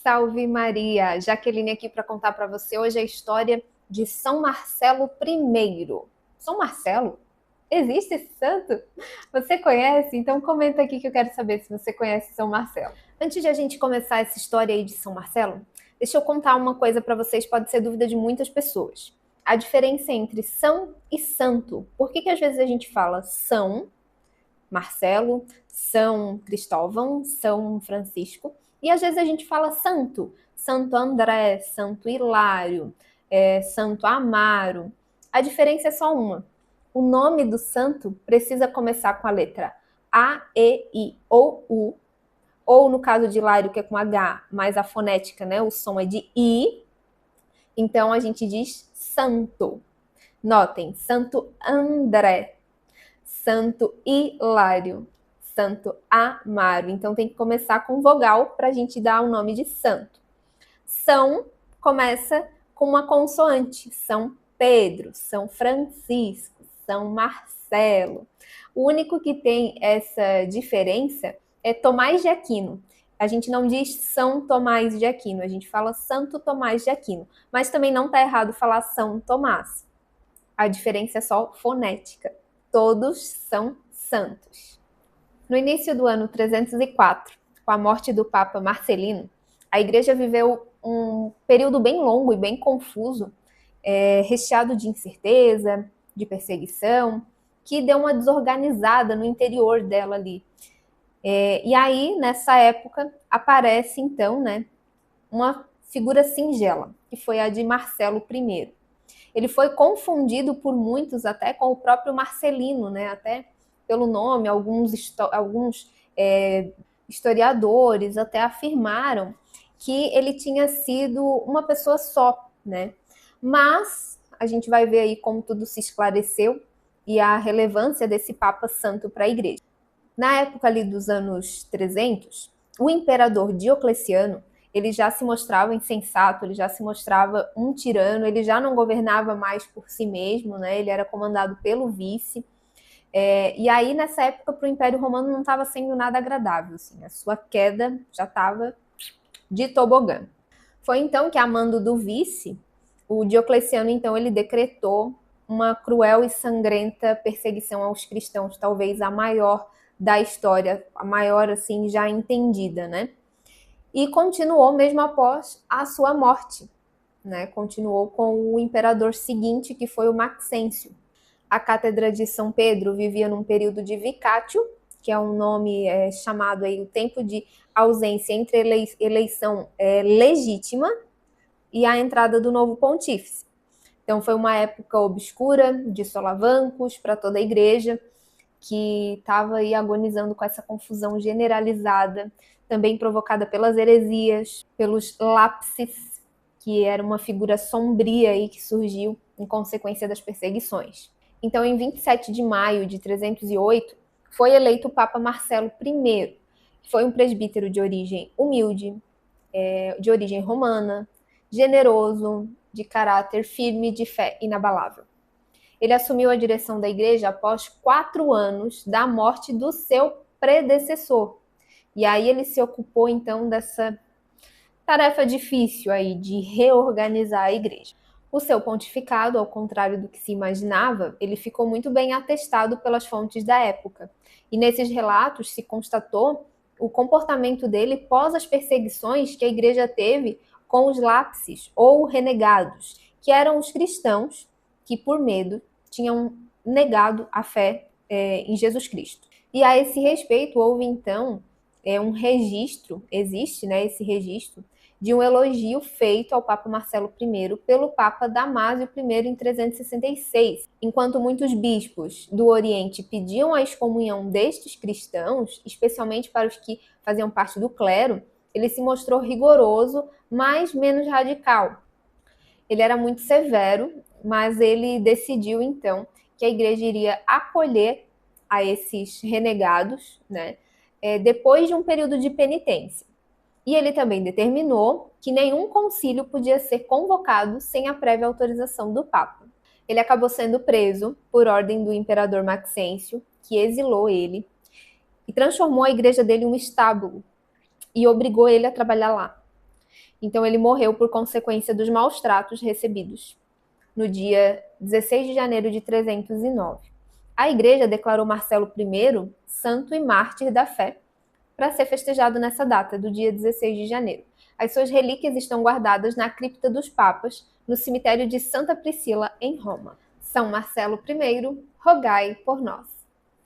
Salve Maria! Jaqueline aqui para contar para você hoje a história de São Marcelo I. São Marcelo? Existe esse santo? Você conhece? Então comenta aqui que eu quero saber se você conhece São Marcelo. Antes de a gente começar essa história aí de São Marcelo, deixa eu contar uma coisa para vocês, pode ser dúvida de muitas pessoas. A diferença entre São e Santo. Por que às vezes a gente fala São Marcelo, São Cristóvão, São Francisco, e às vezes a gente fala santo, Santo André, Santo Hilário, Santo Amaro. A diferença é só uma. O nome do santo precisa começar com a letra A, E, I ou U, ou no caso de Hilário, que é com H, mas a fonética, né, o som é de I, então a gente diz santo. Notem, Santo André, Santo Hilário, Santo Amaro. Então tem que começar com vogal para a gente dar o nome de santo. São começa com uma consoante. São Pedro, São Francisco, São Marcelo. O único que tem essa diferença é Tomás de Aquino. A gente não diz São Tomás de Aquino, a gente fala Santo Tomás de Aquino. Mas também não está errado falar São Tomás. A diferença é só fonética. Todos são santos. No início do ano 304, com a morte do Papa Marcelino, a Igreja viveu um período bem longo e bem confuso, recheado de incerteza, de perseguição, que deu uma desorganizada no interior dela ali. E aí, nessa época, aparece então, uma figura singela, que foi a de Marcelo I. Ele foi confundido por muitos até com o próprio Marcelino, até pelo nome, alguns historiadores até afirmaram que ele tinha sido uma pessoa só, Mas a gente vai ver aí como tudo se esclareceu e a relevância desse Papa Santo para a Igreja. Na época ali dos anos 300, o imperador Diocleciano, ele já se mostrava insensato, ele já se mostrava um tirano, ele já não governava mais por si mesmo, ele era comandado pelo vice. E aí, nessa época, para o Império Romano não estava sendo nada agradável, assim, a sua queda já estava de tobogã. Foi então que, a mando do vice, o Diocleciano, então, ele decretou uma cruel e sangrenta perseguição aos cristãos, talvez a maior da história, a maior, assim, já entendida, E continuou mesmo após a sua morte, Continuou com o imperador seguinte, que foi o Maxêncio. A Cátedra de São Pedro vivia num período de vicátio, que é um nome chamado aí o tempo de ausência entre eleição legítima e a entrada do novo pontífice. Então foi uma época obscura, de solavancos para toda a igreja, que estava aí agonizando com essa confusão generalizada, também provocada pelas heresias, pelos lapses, que era uma figura sombria aí que surgiu em consequência das perseguições. Então, em 27 de maio de 308, foi eleito o Papa Marcelo I, que foi um presbítero de origem humilde, de origem romana, generoso, de caráter firme, de fé inabalável. Ele assumiu a direção da igreja após 4 anos da morte do seu predecessor. E aí ele se ocupou, então, dessa tarefa difícil aí de reorganizar a igreja. O seu pontificado, ao contrário do que se imaginava, ele ficou muito bem atestado pelas fontes da época. E nesses relatos se constatou o comportamento dele pós as perseguições que a igreja teve com os lapses ou renegados, que eram os cristãos que, por medo, tinham negado a fé em Jesus Cristo. E a esse respeito, houve então um registro, existe esse registro, de um elogio feito ao Papa Marcelo I pelo Papa Damásio I em 366. Enquanto muitos bispos do Oriente pediam a excomunhão destes cristãos, especialmente para os que faziam parte do clero, ele se mostrou rigoroso, mas menos radical. Ele era muito severo, mas ele decidiu, então, que a igreja iria acolher a esses renegados, depois de um período de penitência. E ele também determinou que nenhum concílio podia ser convocado sem a prévia autorização do Papa. Ele acabou sendo preso por ordem do imperador Maxêncio, que exilou ele e transformou a igreja dele em um estábulo e obrigou ele a trabalhar lá. Então ele morreu por consequência dos maus tratos recebidos no dia 16 de janeiro de 309. A Igreja declarou Marcelo I santo e mártir da fé, para ser festejado nessa data, do dia 16 de janeiro. As suas relíquias estão guardadas na cripta dos papas, no cemitério de Santa Priscila, em Roma. São Marcelo I, rogai por nós.